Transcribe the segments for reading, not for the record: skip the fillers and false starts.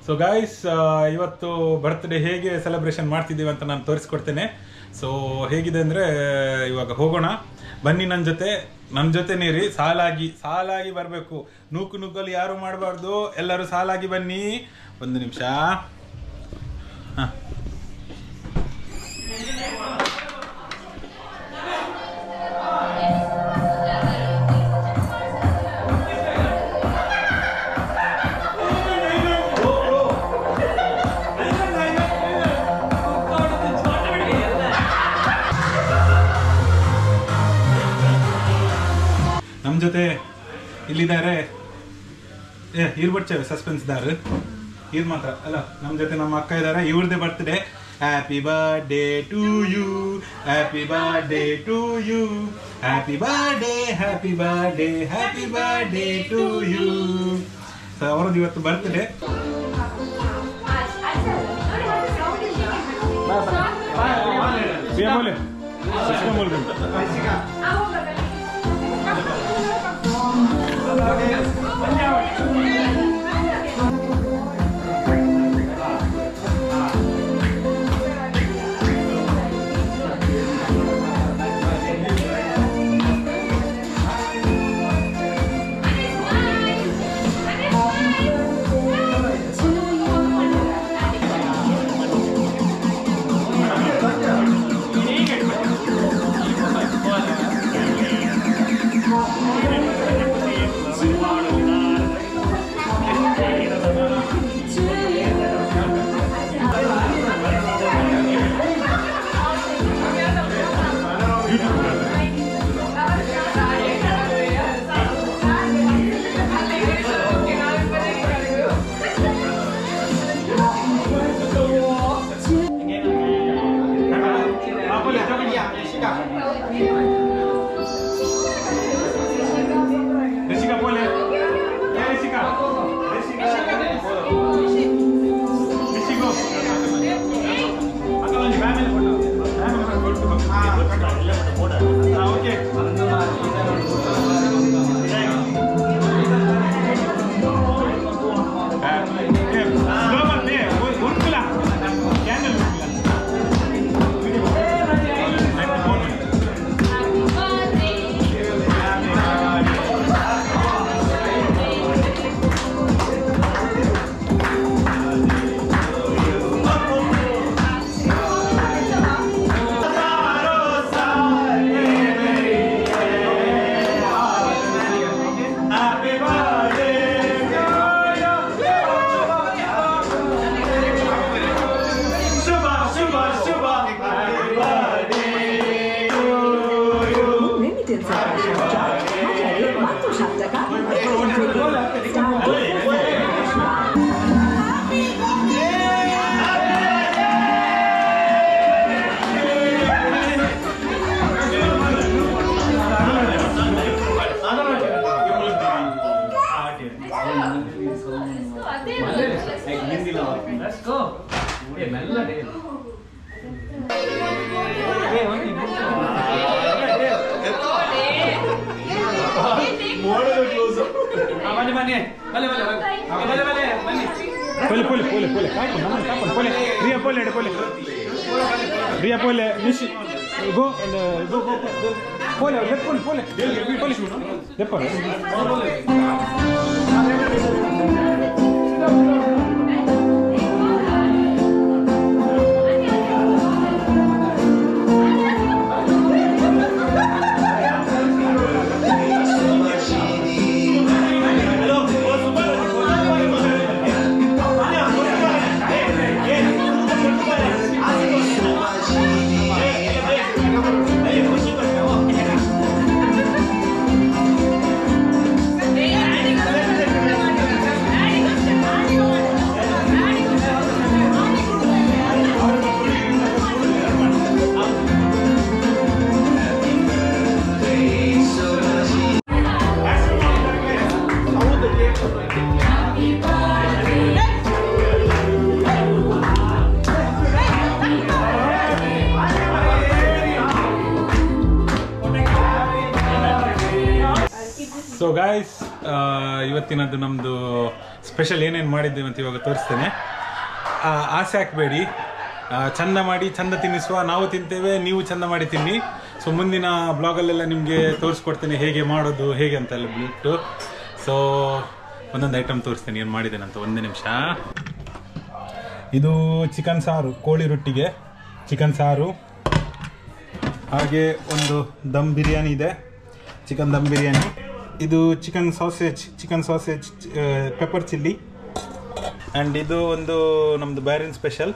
So guys, ಇವತ್ತು birthday ಹೇಗೆ celebration ಮಾಡ್ತಿದ್ದೀವಿ ಅಂತ ನಾನು ತೋರಿಸ್ಕೊಡ್ತೇನೆ. ಸೊ ಹೇಗಿದೆ ಅಂದರೆ, ಇವಾಗ ಹೋಗೋಣ ಬನ್ನಿ, ನನ್ನ ಜೊತೆ ನೀರಿ. ಸಾಲಾಗಿ ಬರಬೇಕು, ನೂಕಲ್ಲಿ ಯಾರು ಮಾಡಬಾರ್ದು, ಎಲ್ಲರೂ ಸಾಲಾಗಿ ಬನ್ನಿ. ಒಂದು ನಿಮಿಷ. ಹಾಂ, ನಮ್ಮ ಜೊತೆ ಇಲ್ಲಿದ್ದಾರೆ ಇರ್ಬಡ್ಚೇವೆ ಸಸ್ಪೆನ್ಸ್ದಾರ್ ಇದು ಮಾತ್ರ ಅಲ್ಲ. ನಮ್ಮ ಜೊತೆ ನಮ್ಮ ಅಕ್ಕ ಇದ್ದಾರೆ, ಇವ್ರದ್ದೇ birthday. Happy birthday to you, happy birthday to you, happy birthday, happy birthday, happy birthday to you. So ಅವರದ್ದು ಇವತ್ತು birthday. Ria pole nishi go pole leppa so guys, ಇವತ್ತಿನದ್ದು ನಮ್ಮದು ಸ್ಪೆಷಲ್ ಏನೇನು ಮಾಡಿದ್ದೇವೆ ಅಂತ ಇವಾಗ ತೋರಿಸ್ತೇನೆ. ಆಸೆ ಹಾಕಬೇಡಿ, ಚಂದ ಮಾಡಿ ಚಂದ ತಿನ್ನಿಸುವ, ನಾವು ತಿಂತೇವೆ, ನೀವು ಚಂದ ಮಾಡಿ ತಿನ್ನಿ. ಸೊ ಮುಂದಿನ ಬ್ಲಾಗಲ್ಲೆಲ್ಲ ನಿಮಗೆ ತೋರಿಸ್ಕೊಡ್ತೇನೆ ಹೇಗೆ ಮಾಡೋದು ಹೇಗೆ ಅಂತೆಲ್ಲ ಬಿಟ್ಟು. ಸೊ ಒಂದೊಂದು ಐಟಮ್ ತೋರಿಸ್ತೇನೆ ಏನು ಮಾಡಿದ್ದೇನೆ ಅಂತ. ಒಂದೇ ನಿಮಿಷ. ಇದು ಚಿಕನ್ ಸಾರು, ಕೋಳಿ ರೊಟ್ಟಿಗೆ ಚಿಕನ್ ಸಾರು. ಹಾಗೆ ಒಂದು ದಮ್ ಬಿರಿಯಾನಿ ಇದೆ, ಚಿಕನ್ ದಮ್ ಬಿರಿಯಾನಿ. ಇದು chicken sausage pepper chilli. And ಇದು ಒಂದು ನಮ್ಮದು ಬ್ಯಾರಿನ್ ಸ್ಪೆಷಲ್.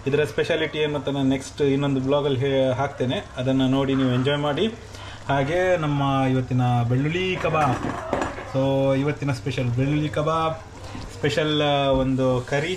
ಇದರ ಸ್ಪೆಷಾಲಿಟಿ ಏನು ಅಂತ ನಾನು ನೆಕ್ಸ್ಟ್ ಇನ್ನೊಂದು ಬ್ಲಾಗಲ್ಲಿ ಹಾಕ್ತೇನೆ, ಅದನ್ನು ನೋಡಿ ನೀವು ಎಂಜಾಯ್ ಮಾಡಿ. ಹಾಗೆ ನಮ್ಮ ಇವತ್ತಿನ ಬೆಳ್ಳುಳ್ಳಿ ಕಬಾಬ್. ಸೊ ಇವತ್ತಿನ ಸ್ಪೆಷಲ್ ಬೆಳ್ಳುಳ್ಳಿ ಕಬಾಬ್, ಸ್ಪೆಷಲ್ ಒಂದು ಕರಿ.